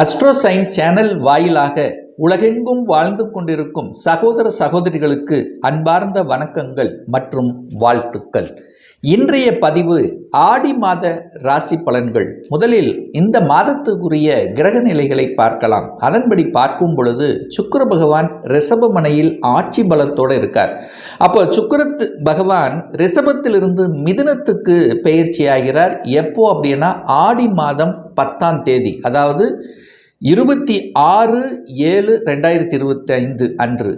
அஸ்ட்ரோசைன் channel வாயிலாக உலகெங்கும் வாழ்ந்து கொண்டிருக்கும் சகோதர சகோதரிகளுக்கு அன்பார்ந்த வணக்கங்கள் மற்றும் வாழ்த்துக்கள். இன்றைய பதிவு ஆடி மாத ராசி பலன்கள். முதலில் இந்த மாதத்துக்குரிய கிரக நிலைகளை பார்க்கலாம். அதன்படி பார்க்கும் பொழுது சுக்கிர பகவான் ரிஷபமனையில் ஆட்சி பலத்தோடு இருக்கார். அப்போ சுக்கிர பகவான் ரிஷபத்திலிருந்து மிதுனத்துக்கு பெயர்ச்சியாகிறார். எப்போ அப்படின்னா ஆடி மாதம் 10ஆம் தேதி, அதாவது 26/7/2025 அன்று.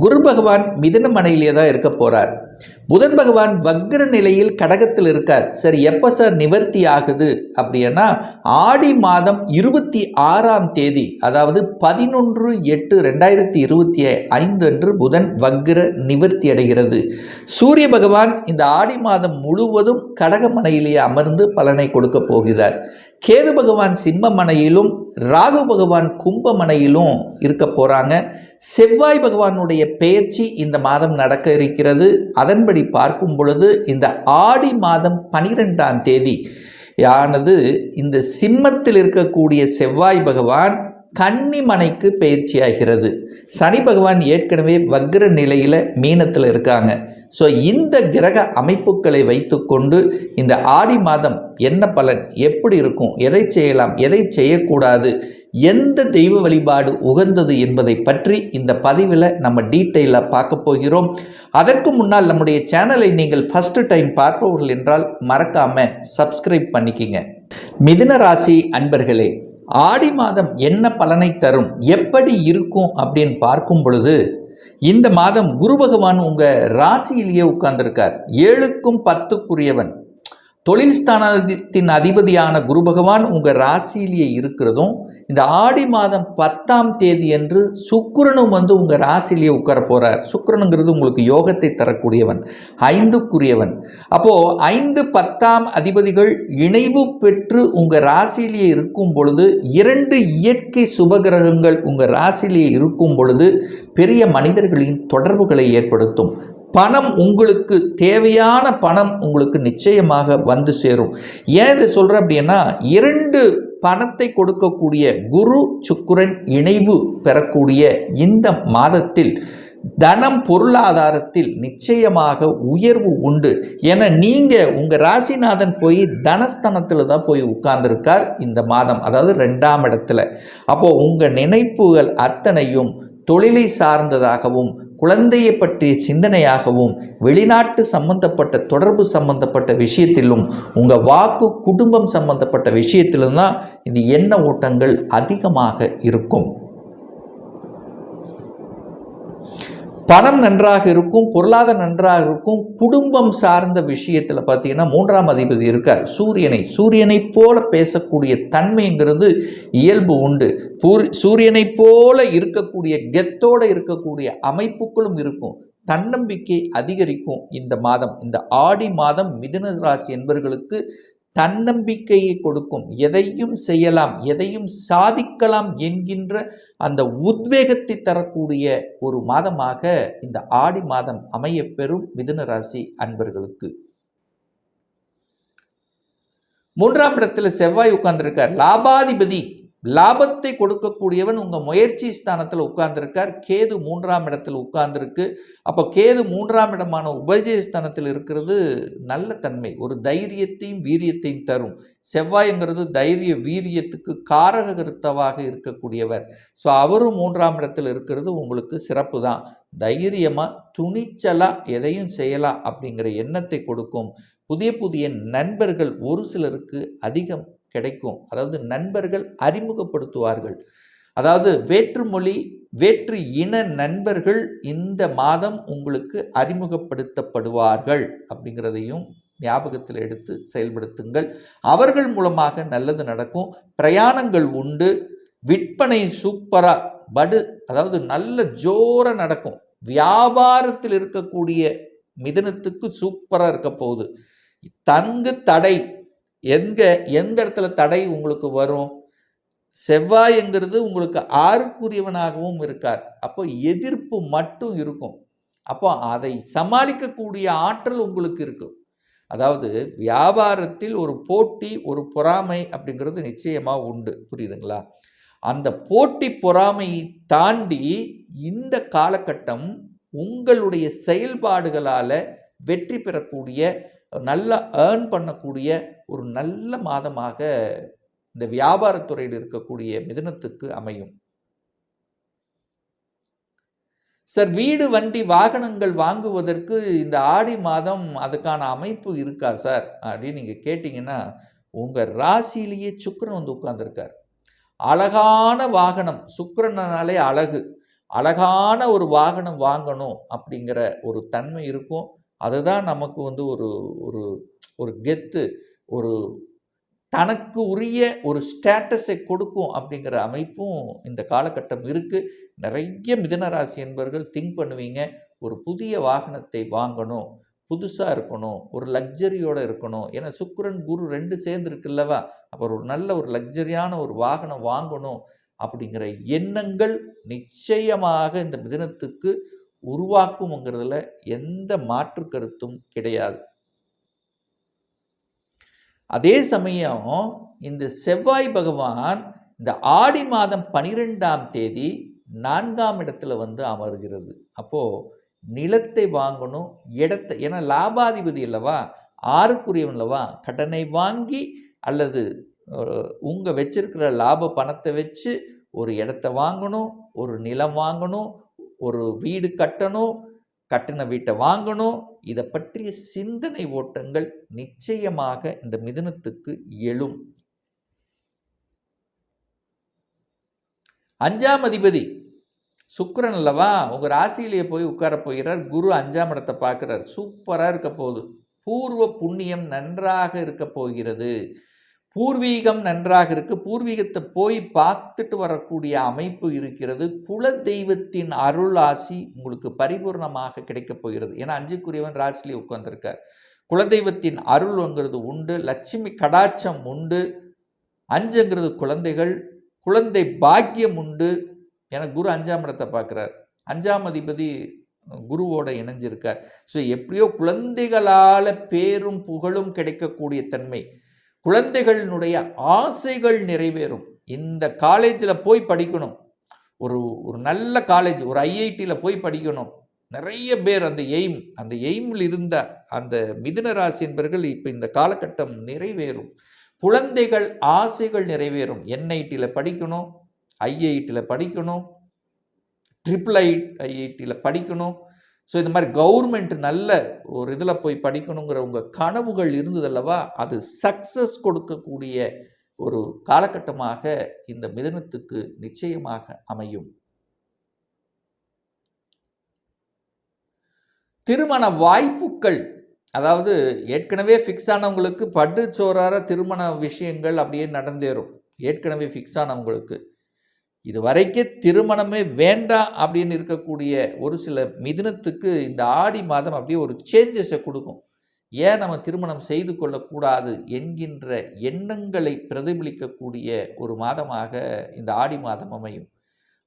குரு பகவான் மிதுன மனையிலே தான் இருக்க போறார். புதன் பகவான் வக்ர நிலையில் கடகத்தில் இருக்கார். சரி, எப்போ சார் நிவர்த்தி ஆகுது அப்படின்னா ஆடி மாதம் 26ஆம் தேதி, அதாவது 11/8/2025 அன்று புதன் வக்ர நிவர்த்தி அடைகிறது. சூரிய பகவான் இந்த ஆடி மாதம் முழுவதும் கடக மனையிலேயே அமர்ந்து பலனை கொடுக்க போகிறார். கேது பகவான் சிம்ம மனையிலும் ராகு பகவான் கும்ப மனையிலும் இருக்க போறாங்க. செவ்வாய் பகவானுடைய பெயர்ச்சி இந்த மாதம் நடக்க இருக்கிறது. அதன்படி பார்க்கும் பொழுது இந்த ஆடி மாதம் 12ஆம் தேதி ஆனது இந்த சிம்மத்தில் இருக்கக்கூடிய செவ்வாய் பகவான் கன்னி மனைக்கு பெயர்ச்சியாகிறது. சனி பகவான் ஏற்கனவே வக்ர நிலையில் மீனத்தில் இருக்காங்க. ஸோ இந்த கிரக அமைப்புகளை வைத்துக்கொண்டு இந்த ஆடி மாதம் என்ன பலன், எப்படி இருக்கும், எதை செய்யலாம், எதை செய்யக்கூடாது, எந்த தெய்வ வழிபாடு உகந்தது என்பதை பற்றி இந்த பதிவில் நம்ம டீட்டெயிலாக பார்க்க போகிறோம். அதற்கு முன்னால் நம்முடைய சேனலை நீங்கள் ஃபஸ்ட்டு டைம் பார்ப்பவர்கள் என்றால் மறக்காமல் சப்ஸ்கிரைப் பண்ணிக்கிங்க. மிதுன ராசி அன்பர்களே, ஆடி மாதம் என்ன பலனை தரும், எப்படி இருக்கும் அப்படின்னு பார்க்கும் பொழுது இந்த மாதம் குரு பகவான் உங்கள் ராசியிலேயே உட்கார்ந்துருக்கார். 7க்கும் 10க்குரியவன், தொழில் ஸ்தானத்தின் அதிபதியான குரு பகவான் உங்கள் ராசியிலேயே இருக்கிறதும், இந்த ஆடி மாதம் 10ஆம் தேதி அன்று சுக்கிரனும் உங்கள் ராசியிலேயே உட்கார போகிறார். சுக்கிரனுங்கிறது உங்களுக்கு யோகத்தை தரக்கூடியவன், 5க்குரியவன். அப்போது 5, 10ஆம் அதிபதிகள் இணைவு பெற்று உங்கள் ராசியிலேயே இருக்கும் பொழுது, 2 இயற்கை சுபகிரகங்கள் உங்கள் ராசியிலேயே இருக்கும் பொழுது பெரிய மனிதர்களின் தொடர்புகளை ஏற்படுத்தும். பணம், உங்களுக்கு தேவையான பணம் உங்களுக்கு நிச்சயமாக வந்து சேரும். ஏன் இதை சொல்கிறேன் அப்படின்னா, 2 பணத்தை கொடுக்கக்கூடிய குரு சுக்கிரன் இணைவு பெறக்கூடிய இந்த மாதத்தில் தனம், பொருளாதாரத்தில் நிச்சயமாக உயர்வு உண்டு. ஏன்னா நீங்கள் உங்கள் ராசிநாதன் போய் தனஸ்தானத்தில் தான் போய் உட்கார்ந்துருக்கார் இந்த மாதம், அதாவது 2ஆம் இடத்துல. அப்போது உங்கள் நினைப்புகள் அத்தனையும் தொழிலை சார்ந்ததாகவும், குழந்தையை பற்றிய சிந்தனையாகவும், வெளிநாட்டு சம்பந்தப்பட்ட தொடர்பு சம்பந்தப்பட்ட விஷயத்திலும், உங்கள் வாக்கு, குடும்பம் சம்பந்தப்பட்ட விஷயத்திலும் தான் இந்த எண்ண ஓட்டங்கள் அதிகமாக இருக்கும். பணம் நன்றாக இருக்கும், பொருளாதாரம் நன்றாக இருக்கும். குடும்பம் சார்ந்த விஷயத்தில் பார்த்தீங்கன்னா 3ஆம் அதிபதி இருக்கார், சூரியனை போல பேசக்கூடிய தன்மைங்கிறது இயல்பு உண்டு. சூரியனை போல இருக்கக்கூடிய கெத்தோடு இருக்கக்கூடிய அமைப்புகளும் இருக்கும். தன்னம்பிக்கை அதிகரிக்கும் இந்த மாதம். இந்த ஆடி மாதம் மிதுன ராசி என்பவர்களுக்கு தன்னம்பிக்கையை கொடுக்கும். எதையும் செய்யலாம், எதையும் சாதிக்கலாம் என்கின்ற அந்த உத்வேகத்தை தரக்கூடிய ஒரு மாதமாக இந்த ஆடி மாதம் அமையப்பெறும் மிதுன ராசி அன்பர்களுக்கு. 3ஆம் இடத்துல செவ்வாய் உட்கார்ந்துருக்கார். லாபாதிபதி, லாபத்தை கொடுக்கக்கூடியவன் உங்கள் முயற்சி ஸ்தானத்தில் உட்கார்ந்துருக்கார். கேது 3ஆம் இடத்தில் உட்கார்ந்துருக்கு. அப்போ கேது 3ஆம் இடமான உபஜய ஸ்தானத்தில் இருக்கிறது நல்ல தன்மை, ஒரு தைரியத்தையும் வீரியத்தையும் தரும். செவ்வாய்ங்கிறது தைரிய வீரியத்துக்கு காரகருத்தவாக இருக்கக்கூடியவர். ஸோ அவரும் 3ஆம் இடத்தில் இருக்கிறது உங்களுக்கு சிறப்பு தான். தைரியமாக, துணிச்சலாக எதையும் செய்யலாம் அப்படிங்கிற எண்ணத்தை கொடுக்கும். புதிய புதிய நண்பர்கள் ஒரு சிலருக்கு அதிகம் கிடைக்கும். அதாவது நண்பர்கள் அறிமுகப்படுத்துவார்கள். அதாவது வேற்றுமொழி, வேற்று இன நண்பர்கள் இந்த மாதம் உங்களுக்கு அறிமுகப்படுத்தப்படுவார்கள் அப்படிங்கிறதையும் ஞாபகத்தில் எடுத்து செயல்படுத்துங்கள். அவர்கள் மூலமாக நல்லது நடக்கும். பிரயாணங்கள் உண்டு. விற்பனை சூப்பராக அதாவது நல்ல ஜோர நடக்கும். வியாபாரத்தில் இருக்கக்கூடிய மிதுனத்துக்கு சூப்பராக இருக்க போகுது. தங்கு தடை, எந்த இடத்துல தடை உங்களுக்கு வரும்? செவ்வாய்ங்கிறது உங்களுக்கு 6க்குரியவனாகவும் இருக்கார். அப்போ எதிர்ப்பு மட்டும் இருக்கும். அப்போ அதை சமாளிக்கக்கூடிய ஆற்றல் உங்களுக்கு இருக்கும். அதாவது வியாபாரத்தில் ஒரு போட்டி, ஒரு பொறாமை அப்படிங்கிறது நிச்சயமாக உண்டு. புரியுதுங்களா? அந்த போட்டி பொறாமையை தாண்டி இந்த காலகட்டம் உங்களுடைய செயல்பாடுகளால் வெற்றி பெறக்கூடிய, நல்லா ஏர்ன் பண்ணக்கூடிய ஒரு நல்ல மாதமாக இந்த வியாபாரத்துறையில் இருக்கக்கூடிய மிதுனத்துக்கு அமையும். சார், வீடு வண்டி வாகனங்கள் வாங்குவதற்கு இந்த ஆடி மாதம் அதுக்கான அமைப்பு இருக்கா சார் அப்படின்னு நீங்கள் கேட்டிங்கன்னா, உங்கள் ராசியிலேயே சுக்கிரன் வந்து உட்கார்ந்துருக்கார். அழகான வாகனம், சுக்கிரனாலே அழகு, அழகான ஒரு வாகனம் வாங்கணும் அப்படிங்கிற ஒரு தன்மை இருக்கும். அதுதான் நமக்கு வந்து ஒரு ஒரு ஒரு கெத்து, ஒரு தனக்கு உரிய ஒரு ஸ்டேட்டஸை கொடுக்கும் அப்படிங்கிற அமைப்பும் இந்த காலகட்டம் இருக்குது. நிறைய மிதுன ராசி என்பவர்கள் திங்க் பண்ணுவீங்க, ஒரு புதிய வாகனத்தை வாங்கணும், புதுசாக இருக்கணும், ஒரு லக்ஸரியோடு இருக்கணும். ஏன்னா சுக்கிரன் குரு 2 சேர்ந்து இருக்குல்லவா, அப்புறம் ஒரு நல்ல ஒரு லக்ஸரியான ஒரு வாகனம் வாங்கணும் அப்படிங்கிற எண்ணங்கள் நிச்சயமாக இந்த மிதுனத்துக்கு உருவாக்கும்ங்கிறதுல எந்த மாற்று கருத்தும் கிடையாது. அதே சமயம் இந்த செவ்வாய் பகவான் இந்த ஆடி மாதம் 12ஆம் தேதி 4ஆம் இடத்துல வந்து அமர்கிறது. அப்போது நிலத்தை வாங்கணும், இடத்தை, ஏன்னா லாபாதிபதி அல்லவா, 6க்குரியவன் அல்லவா, கடனை வாங்கி அல்லது உங்கள் வச்சிருக்கிற லாப பணத்தை வச்சு ஒரு இடத்த வாங்கணும், ஒரு நிலம் வாங்கணும், ஒரு வீடு கட்டணும், கட்டின வீட்டை வாங்கணும். இதை பற்றிய சிந்தனை ஓட்டங்கள் நிச்சயமாக இந்த மிதுனத்துக்கு எழும். 5ஆம் அதிபதி சுக்கிரன் அல்லவா, உங்கள் ராசியிலேயே போய் உட்கார போகிறார். குரு 5ஆம் இடத்தை பார்க்குறார். சூப்பராக இருக்க போகுது. பூர்வ புண்ணியம் நன்றாக இருக்க போகிறது. பூர்வீகம் நன்றாக இருக்குது. பூர்வீகத்தை போய் பார்த்துட்டு வரக்கூடிய அமைப்பு இருக்கிறது. குல தெய்வத்தின் அருள் ஆசி உங்களுக்கு பரிபூர்ணமாக கிடைக்கப் போகிறது. ஏன்னா 5க்குரியவன் ராசியிலே உட்கார்ந்துருக்கார். குலதெய்வத்தின் அருள்ங்கிறது உண்டு, லட்சுமி கடாட்சம் உண்டு. 5ங்கிறது குழந்தைகள், குழந்தை பாக்கியம் உண்டு. ஏன்னா குரு 5ஆம் இடத்தை பார்க்குறார். 5ஆம் அதிபதி குருவோட இணைஞ்சிருக்கார். ஸோ எப்படியோ குழந்தைகளால் பேரும் புகழும் கிடைக்கக்கூடிய தன்மை, குழந்தைகளினுடைய ஆசைகள் நிறைவேறும். இந்த காலேஜில் போய் படிக்கணும், ஒரு நல்ல காலேஜ், ஒரு ஐஐடியில் போய் படிக்கணும். நிறைய பேர் அந்த எய்மில் இருந்த அந்த மிதுன ராசி என்பவர்கள் இப்போ இந்த காலகட்டம் நிறைவேறும். குழந்தைகள் ஆசைகள் நிறைவேறும். என்ஐடியில் படிக்கணும், ஐஐடியில் படிக்கணும், IIITயில் படிக்கணும். ஸோ இந்த மாதிரி கவர்மெண்ட் நல்ல ஒரு இதில் போய் படிக்கணுங்கிற உங்கள் கனவுகள் இருந்ததல்லவா, அது சக்ஸஸ் கொடுக்கக்கூடிய ஒரு காலகட்டமாக இந்த மிதுனத்துக்கு நிச்சயமாக அமையும். திருமண வாய்ப்புகள், அதாவது ஏற்கனவே ஃபிக்ஸ் ஆனவங்களுக்கு பட்டு சோறார திருமண விஷயங்கள் அப்படியே நடந்தேறும். ஏற்கனவே ஃபிக்ஸ் ஆனவங்களுக்கு இது வரைக்கும் திருமணமே வேண்டாம் அப்படின்னு இருக்கக்கூடிய ஒரு சில மிதுனத்துக்கு இந்த ஆடி மாதம் அப்படியே ஒரு சேஞ்சஸை கொடுக்கும். ஏன் நம்ம திருமணம் செய்து கொள்ளக்கூடாது என்கின்ற எண்ணங்களை பிரதிபலிக்கக்கூடிய ஒரு மாதமாக இந்த ஆடி மாதம் அமையும்.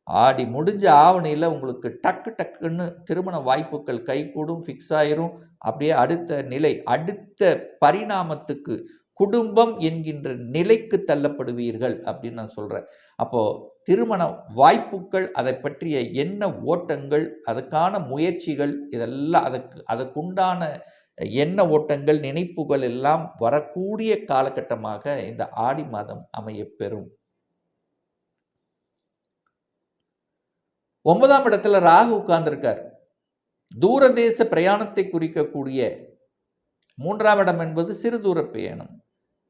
ஆடி முடிஞ்ச ஆவணியில் உங்களுக்கு டக்குன்னு திருமண வாய்ப்புகள் கைகூடும், ஃபிக்ஸ் ஆயிரும். அப்படியே அடுத்த நிலை, அடுத்த பரிணாமத்துக்கு, குடும்பம் என்கின்ற நிலைக்கு தள்ளப்படுவீர்கள் அப்படின்னு நான் சொல்கிறேன். அப்போது திருமண வாய்ப்புகள், அதை பற்றிய எண்ண ஓட்டங்கள், அதுக்கான முயற்சிகள், இதெல்லாம் அதுக்குண்டான எண்ண ஓட்டங்கள், நினைப்புகள் எல்லாம் வரக்கூடிய காலகட்டமாக இந்த ஆடி மாதம் அமையப்பெறும். 9ஆம் இடத்துல ராகு உட்கார்ந்திருக்கார். தூரதேச பிரயாணத்தை குறிக்கக்கூடிய 3ஆம் இடம் என்பது சிறு தூர பிரயாணம்,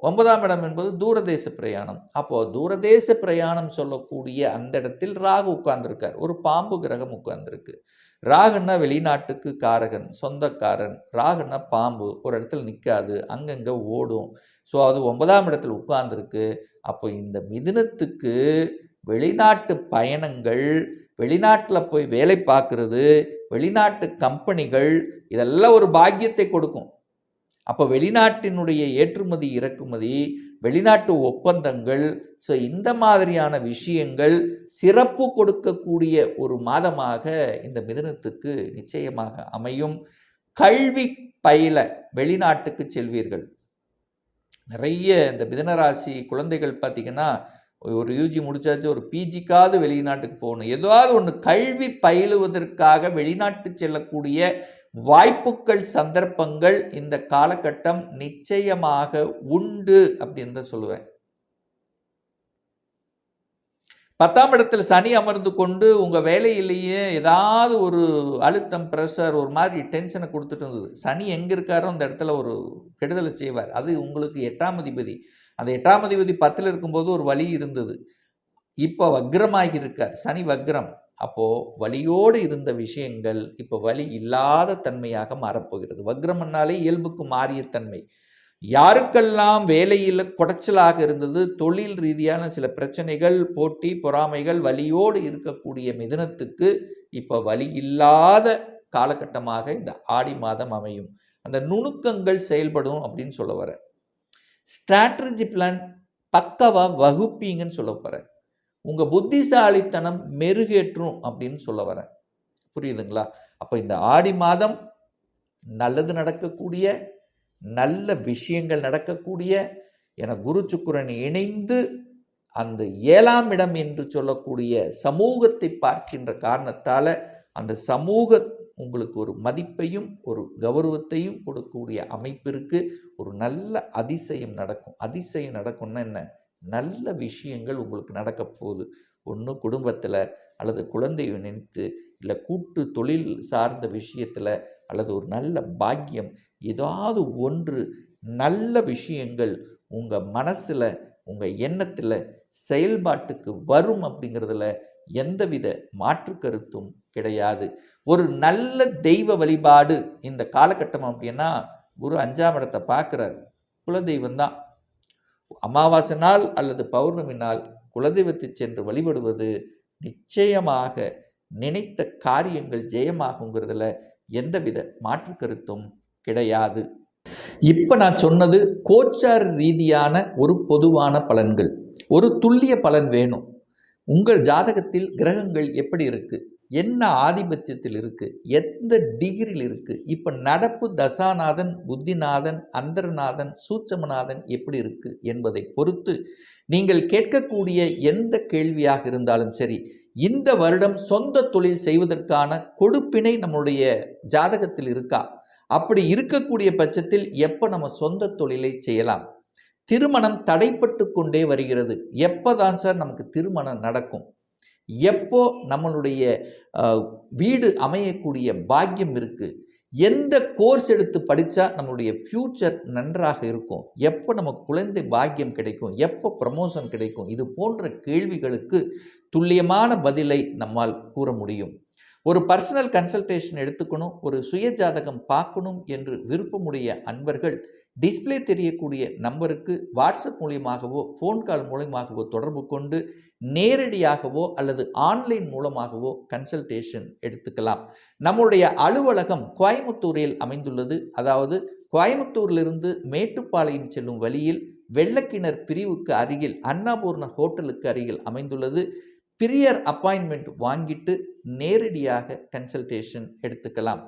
9ஆம் இடம் என்பது தூரதேச பிரயாணம். அப்போது தூரதேச பிரயாணம் சொல்லக்கூடிய அந்த இடத்தில் ராகு உட்கார்ந்துருக்கார். ஒரு பாம்பு கிரகம் உட்கார்ந்துருக்கு. ராகுன்னா வெளிநாட்டுக்கு காரகன், சொந்தக்காரன். ராகுன்னா பாம்பு, ஒரு இடத்துல நிற்காது, அங்கங்கே ஓடும். ஸோ அது 9ஆம் இடத்துல உட்கார்ந்துருக்கு. அப்போ இந்த மிதுனத்துக்கு வெளிநாட்டு பயணங்கள், வெளிநாட்டில் போய் வேலை பார்க்குறது, வெளிநாட்டு கம்பெனிகள், இதெல்லாம் ஒரு பாக்கியத்தை கொடுக்கும். அப்போ வெளிநாட்டினுடைய ஏற்றுமதி இறக்குமதி, வெளிநாட்டு ஒப்பந்தங்கள், ஸோ இந்த மாதிரியான விஷயங்கள் சிறப்பு கொடுக்கக்கூடிய ஒரு மாதமாக இந்த மிதுனத்துக்கு நிச்சயமாக அமையும். கல்வி பயில வெளிநாட்டுக்கு செல்வீர்கள். நிறைய இந்த மிதுனராசி குழந்தைகள் பார்த்திங்கன்னா ஒரு யூஜி முடிச்சாச்சு, ஒரு பிஜிக்காவது வெளிநாட்டுக்கு போகணும், ஏதாவது ஒன்று கல்வி பயிலுவதற்காக வெளிநாட்டு செல்லக்கூடிய வாய்ப்புகள், சந்தர்ப்பங்கள் இந்த காலகட்டம் நிச்சயமாக உண்டு அப்படின்னு தான் சொல்லுவேன். 10ஆம் இடத்தில் சனி அமர்ந்து கொண்டு உங்கள் வேலையிலேயே ஏதாவது ஒரு அழுத்தம், ப்ரெஷர், ஒரு மாதிரி டென்ஷனை கொடுத்துட்டு இருந்தது. சனி எங்கே இருக்காரோ அந்த இடத்துல ஒரு கெடுதலை செய்வார். அது உங்களுக்கு 8ஆம் அதிபதி. அந்த 8ஆம் அதிபதி 10ல் இருக்கும்போது ஒரு வலி இருந்தது. இப்போ வக்ரமாகி இருக்கார், சனி வக்ரம். அப்போது வலியோடு இருந்த விஷயங்கள் இப்போ வலி இல்லாத தன்மையாக மாறப்போகிறது. வக்ரம்னாலே இயல்புக்கு மாறிய தன்மை. யாருக்கெல்லாம் வேலையில் குடைச்சலாக இருந்தது, தொழில் ரீதியான சில பிரச்சனைகள், போட்டி பொறாமைகள், வலியோடு இருக்கக்கூடிய மிதுனத்துக்கு இப்போ வலி இல்லாத காலகட்டமாக இந்த ஆடி மாதம் அமையும். அந்த நுணுக்கங்கள் செயல்படும் அப்படின்னு சொல்ல வரேன். ஸ்ட்ராட்டஜி பிளான் பக்காவாக வகுப்பீங்கன்னு சொல்ல போகிறேன். உங்கள் புத்திசாலித்தனம் மெருகேற்றும் அப்படின்னு சொல்ல வரேன். புரியுதுங்களா? அப்போ இந்த ஆடி மாதம் நல்லது நடக்கக்கூடிய, நல்ல விஷயங்கள் நடக்கக்கூடிய, என குரு சுக்கிரன் இணைந்து அந்த 7ஆம் இடம் என்று சொல்லக்கூடிய சமூகத்தை பார்க்கின்ற காரணத்தால் அந்த சமூக உங்களுக்கு ஒரு மதிப்பையும் ஒரு கௌரவத்தையும் கொடுக்கக்கூடிய அமைப்பிற்கு ஒரு நல்ல அதிசயம் நடக்கும். அதிசயம் நடக்கும்னா என்ன? நல்ல விஷயங்கள் உங்களுக்கு நடக்க போகுது. ஒன்று குடும்பத்தில் அல்லது குழந்தையை நினைத்து, இல்லை கூட்டு தொழில் சார்ந்த விஷயத்தில், அல்லது ஒரு நல்ல பாக்கியம், ஏதாவது ஒன்று நல்ல விஷயங்கள் உங்கள் மனசில், உங்கள் எண்ணத்தில் செயல்பாட்டுக்கு வரும் அப்படிங்கிறதுல எந்தவித மாற்று கருத்தும் கிடையாது. ஒரு நல்ல தெய்வ வழிபாடு இந்த காலகட்டம் அப்படின்னா, குரு 5ஆம் இடத்தை பார்க்குறார். குலதெய்வம் தான். அமாவாசை நாள் அல்லது பௌர்ணமி நாள் குலதெய்வத்தை சென்று வழிபடுவது நிச்சயமாக நினைத்த காரியங்கள் ஜெயமாகுங்கிறதுல எந்தவித மாற்று கருத்தும் கிடையாது. இப்போ நான் சொன்னது கோச்சார ரீதியான ஒரு பொதுவான பலன்கள். ஒரு துல்லிய பலன் வேணும். உங்கள் ஜாதகத்தில் கிரகங்கள் எப்படி இருக்குது, என்ன ஆதிபத்தியத்தில் இருக்குது, எந்த டிகிரியில் இருக்குது, இப்போ நடப்பு தசாநாதன், புத்திநாதன், அந்தரநாதன், சூட்சமநாதன் எப்படி இருக்குது என்பதை பொறுத்து நீங்கள் கேட்கக்கூடிய எந்த கேள்வியாக இருந்தாலும் சரி, இந்த வருடம் சொந்த தொழில் செய்வதற்கான கொடுப்பினை நம்முடைய ஜாதகத்தில் இருக்கா, அப்படி இருக்கக்கூடிய பட்சத்தில் எப்போ நம்ம சொந்த தொழிலை செய்யலாம், திருமணம் தடைப்பட்டு கொண்டே வருகிறது, எப்போ தான் சார் நமக்கு திருமணம் நடக்கும், எப்போ நம்மளுடைய வீடு அமையக்கூடிய பாக்கியம் இருக்குது, எந்த கோர்ஸ் எடுத்து படித்தா நம்மளுடைய ஃப்யூச்சர் நன்றாக இருக்கும், எப்போ நமக்கு குழந்தை பாக்கியம் கிடைக்கும், எப்போ ப்ரமோஷன் கிடைக்கும், இது போன்ற கேள்விகளுக்கு துல்லியமான பதிலை நம்மால் கூற முடியும். ஒரு பர்சனல் கன்சல்டேஷன் எடுத்துக்கணும், ஒரு சுய ஜாதகம் பார்க்கணும் என்று விருப்பமுடைய அன்பர்கள் டிஸ்பிளே தெரியக்கூடிய நம்பருக்கு வாட்ஸ்அப் மூலியமாகவோ ஃபோன் கால் மூலமாகவோ தொடர்பு கொண்டு நேரடியாகவோ அல்லது ஆன்லைன் மூலமாகவோ கன்சல்டேஷன் எடுத்துக்கலாம். நம்முடைய அலுவலகம் கோயம்புத்தூரில் அமைந்துள்ளது. அதாவது கோயம்புத்தூரிலிருந்து மேட்டுப்பாளையம் செல்லும் வழியில் வெள்ளக்கிணர் பிரிவுக்கு அருகில் அன்னபூர்ண ஹோட்டலுக்கு அருகில் அமைந்துள்ளது. பிரியர் அப்பாயின்மெண்ட் வாங்கிட்டு நேரடியாக கன்சல்டேஷன் எடுத்துக்கலாம்.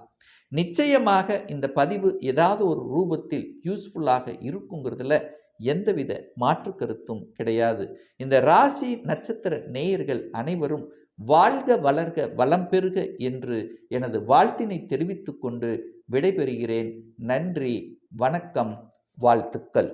நிச்சயமாக இந்த பதிவு ஏதாவது ஒரு ரூபத்தில் யூஸ்ஃபுல்லாக இருக்குங்கிறதுல எந்தவித மாற்று கருத்தும் கிடையாது. இந்த ராசி நட்சத்திர நேயர்கள் அனைவரும் வாழ்க வளர்க வளம் பெறுக என்று எனது வாழ்த்தினை தெரிவித்து கொண்டு விடைபெறுகிறேன். நன்றி, வணக்கம், வாழ்த்துக்கள்.